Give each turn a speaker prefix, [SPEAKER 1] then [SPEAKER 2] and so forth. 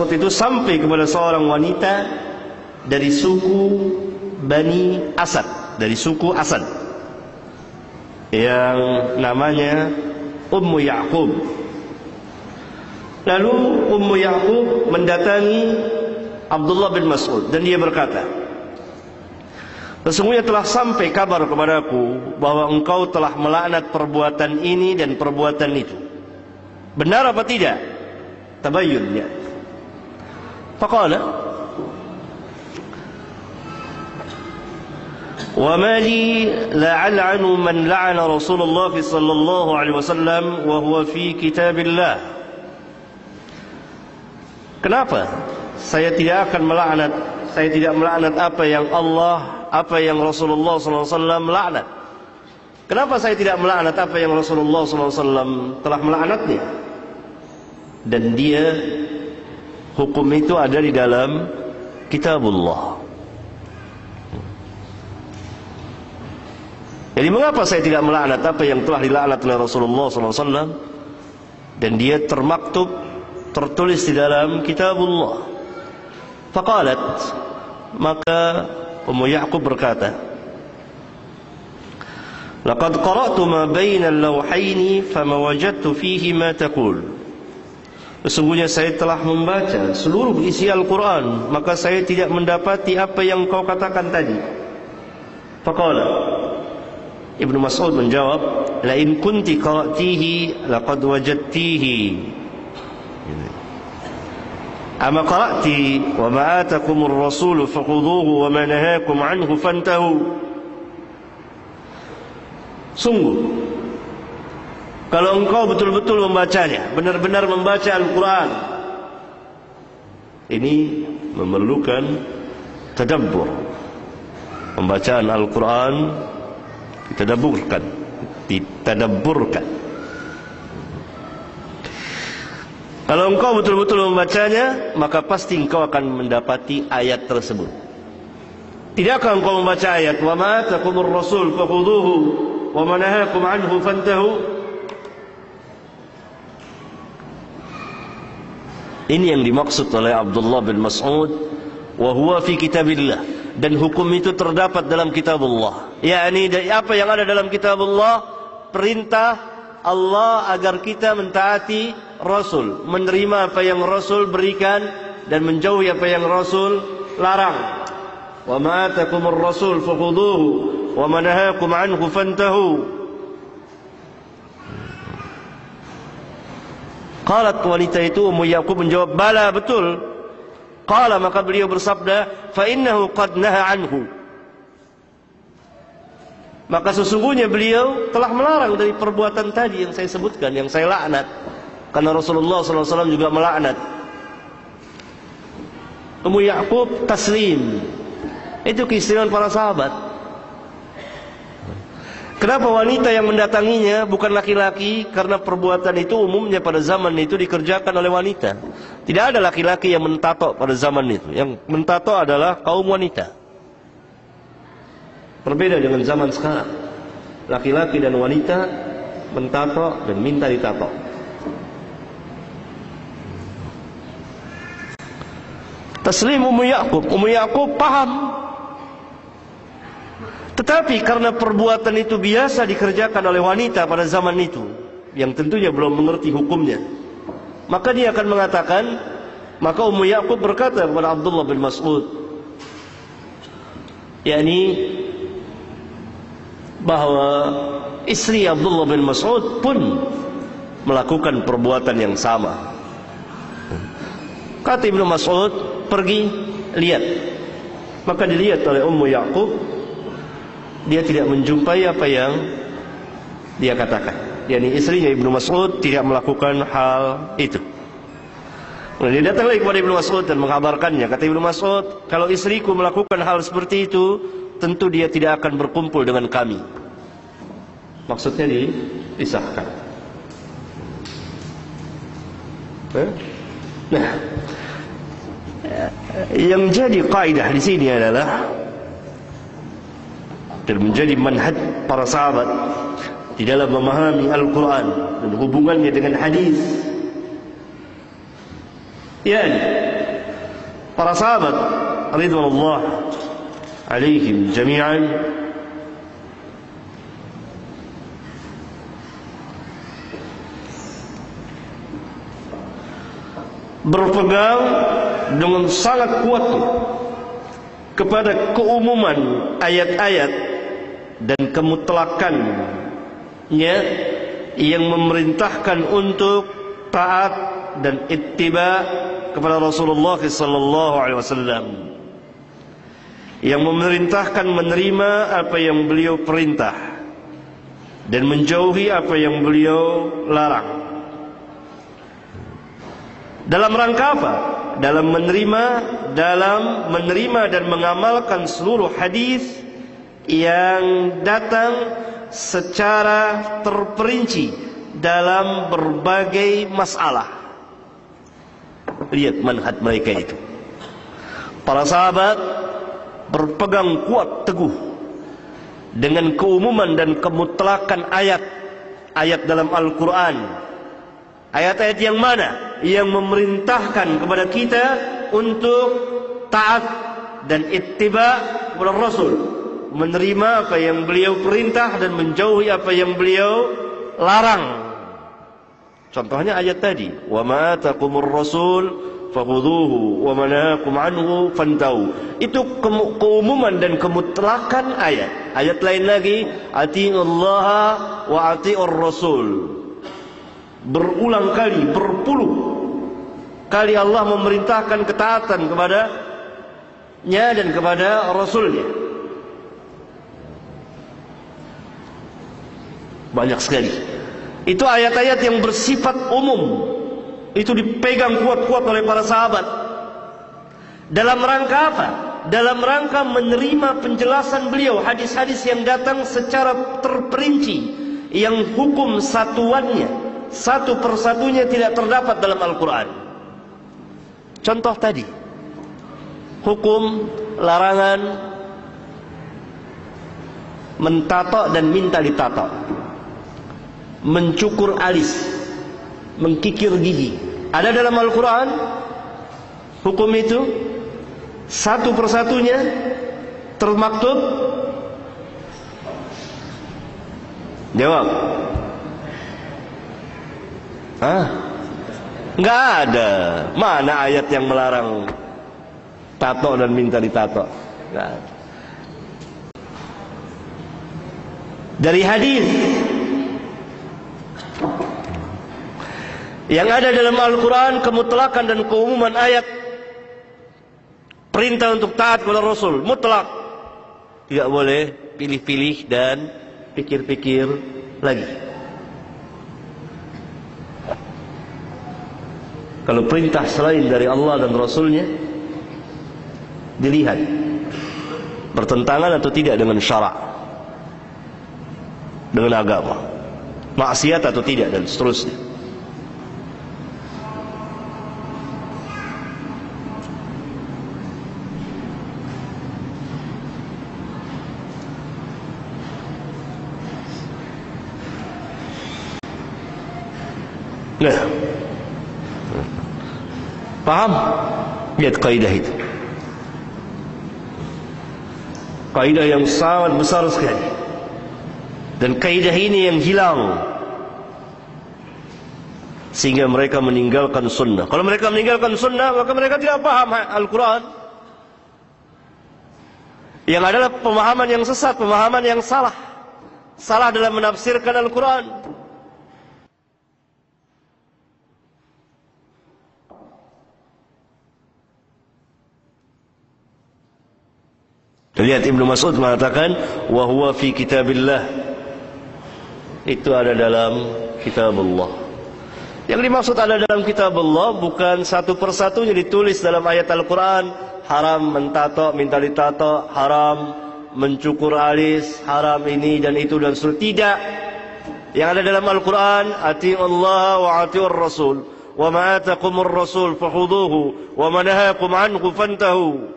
[SPEAKER 1] Mas'ud itu sampai kepada seorang wanita dari suku Bani Asad, dari suku Asad, yang namanya Ummu Ya'qub. Lalu Ummu Ya'qub mendatangi Abdullah bin Mas'ud dan dia berkata, sesungguhnya telah sampai kabar kepadaku bahwa engkau telah melaknat perbuatan ini dan perbuatan itu. Benar apa tidak? Tabayyunnya. Faqala, wa ma li la al'anu man la'ana Rasulullah sallallahu alaihi wasallam wa huwa fi kitabillah. Kenapa saya tidak akan melaknat, saya tidak melaknat apa yang Allah, apa yang Rasulullah sallallahu alaihi wasallam laknat? Kenapa saya tidak melaknat apa yang Rasulullah sallallahu alaihi wasallam telah melaknatnya? Dan dia, hukum itu ada di dalam kitabullah. Jadi mengapa saya tidak melaknat apa yang telah dilaknat oleh Rasulullah SAW? Dan dia termaktub, tertulis di dalam kitabullah. Faqalat, maka Ummu Ya'qub berkata, laqad qara'tu ma baina al-lawhaini fama wajadtu fihi ma taqul. Sesungguhnya saya telah membaca seluruh isi Al-Quran, maka saya tidak mendapati apa yang kau katakan tadi. Faqala, Ibnu Mas'ud menjawab, la in kunti qara'tihi laqad wajadtihi. Ama qara'ti wa ma atakumur rasul fakhudhuhu wa ma nahakum anhu fantahu. Sungguh, kalau engkau betul-betul membacanya, benar-benar membaca Al-Quran, ini memerlukan tadabbur. Pembacaan Al-Quran ditadabburkan. Kalau engkau betul-betul membacanya, maka pasti engkau akan mendapati ayat tersebut. Tidakkah engkau membaca ayat wa ma atakumur rasul fakhudhuhu wa ma nahakum anhu fantahu? Ini yang dimaksud oleh Abdullah bin Mas'ud, wa huwa fi kitabillah, dan hukum itu terdapat dalam kitabullah. Yakni apa yang ada dalam kitabullah, perintah Allah agar kita mentaati Rasul, menerima apa yang Rasul berikan dan menjauhi apa yang Rasul larang. Wa ma atakumur rasul fakhudhuhu wa ma nahakum anhu fantahu. Qalat, wanita itu Ummu Ya'qub menjawab, bala, betul. Qala, maka beliau bersabda, fa innahu qad naha anhu. Maka sesungguhnya beliau telah melarang dari perbuatan tadi yang saya sebutkan, yang saya laknat. Karena Rasulullah SAW juga melaknat. Ummu Ya'qub taslim. Itu keistimewaan para sahabat. Kenapa wanita yang mendatanginya bukan laki-laki? Karena perbuatan itu umumnya pada zaman itu dikerjakan oleh wanita. Tidak ada laki-laki yang mentato pada zaman itu. Yang mentato adalah kaum wanita. Berbeda dengan zaman sekarang. Laki-laki dan wanita mentato dan minta ditato. Taslim Ummu Ya'qub. Ummu Ya'qub paham. Tetapi karena perbuatan itu biasa dikerjakan oleh wanita pada zaman itu, yang tentunya belum mengerti hukumnya, maka dia akan mengatakan, maka Ummu Ya'qub berkata kepada Abdullah bin Mas'ud, yakni bahwa istri Abdullah bin Mas'ud pun melakukan perbuatan yang sama. Kata Ibnu Mas'ud, pergi lihat. Maka dilihat oleh Ummu Ya'qub, dia tidak menjumpai apa yang dia katakan. Yani istrinya Ibnu Mas'ud tidak melakukan hal itu. Dia datang lagi kepada Ibnu Mas'ud dan mengkabarkannya. Kata Ibnu Mas'ud, kalau istriku melakukan hal seperti itu, tentu dia tidak akan berkumpul dengan kami. Maksudnya dipisahkan. Nah, yang jadi kaidah di sini adalah, dan menjadi manhaj para sahabat di dalam memahami Al-Quran dan hubungannya dengan hadis, yakni para sahabat ridwanullah alaihim jami'an berpegang dengan sangat kuat kepada keumuman ayat-ayat dan kemutlakannya yang memerintahkan untuk taat dan ittiba kepada Rasulullah sallallahu alaihi wasallam, yang memerintahkan menerima apa yang beliau perintah dan menjauhi apa yang beliau larang. Dalam rangka apa? Dalam menerima dan mengamalkan seluruh hadis yang datang secara terperinci dalam berbagai masalah. Lihat manhaj mereka itu. Para sahabat berpegang kuat teguh dengan keumuman dan kemutlakan ayat-ayat dalam Al-Quran. Ayat-ayat yang mana? Yang memerintahkan kepada kita untuk taat dan ittiba kepada Rasul, menerima apa yang beliau perintah dan menjauhi apa yang beliau larang. Contohnya ayat tadi, wa ma ataqumur rasul fakhudhuhu wa ma nahakum anhu fantahu. Itu keumuman dan kemutlakan ayat. Ayat lain lagi, atiullaha wa atiur rasul. Berulang kali, berpuluh kali Allah memerintahkan ketaatan kepadanya dan kepada Rasulnya. Banyak sekali. Itu ayat-ayat yang bersifat umum. Itu dipegang kuat-kuat oleh para sahabat. Dalam rangka apa? Dalam rangka menerima penjelasan beliau, hadis-hadis yang datang secara terperinci, yang hukum satuannya, satu persatunya tidak terdapat dalam Al-Quran. Contoh tadi, hukum larangan mentato dan minta ditato, mencukur alis, mengkikir gigi. Ada dalam Al-Quran hukum itu satu persatunya termaktub? Jawab. Enggak ada. Mana ayat yang melarang tato dan minta ditato? Enggak ada. Dari hadis yang ada dalam Al-Quran, kemutlakan dan keumuman ayat perintah untuk taat kepada Rasul mutlak, tidak boleh pilih-pilih dan pikir-pikir lagi. Kalau perintah selain dari Allah dan Rasulnya, dilihat bertentangan atau tidak dengan syarak, dengan agama, maksiat atau tidak, dan seterusnya. Nah, paham? Lihat kaidah itu. Kaidah yang sangat besar sekali. Dan kaidah ini yang hilang, sehingga mereka meninggalkan sunnah. Kalau mereka meninggalkan sunnah, maka mereka tidak paham Al-Quran. Yang adalah pemahaman yang sesat, pemahaman yang salah. Salah dalam menafsirkan Al-Quran. Lihat Ibnu Mas'ud mengatakan, wa huwa fi kitabillah. Itu ada dalam kitab Allah. Yang dimaksud ada dalam kitab Allah bukan satu persatunya ditulis dalam ayat Al-Quran. Haram mentato, minta ditato, haram mencukur alis, haram ini dan itu dan seterusnya. Tidak. Yang ada dalam Al-Quran, ati'ullaha wa ati'ur rasul, wa ma atakumur rasul fakhudhuhu, wa ma nahakum anhu fantahu.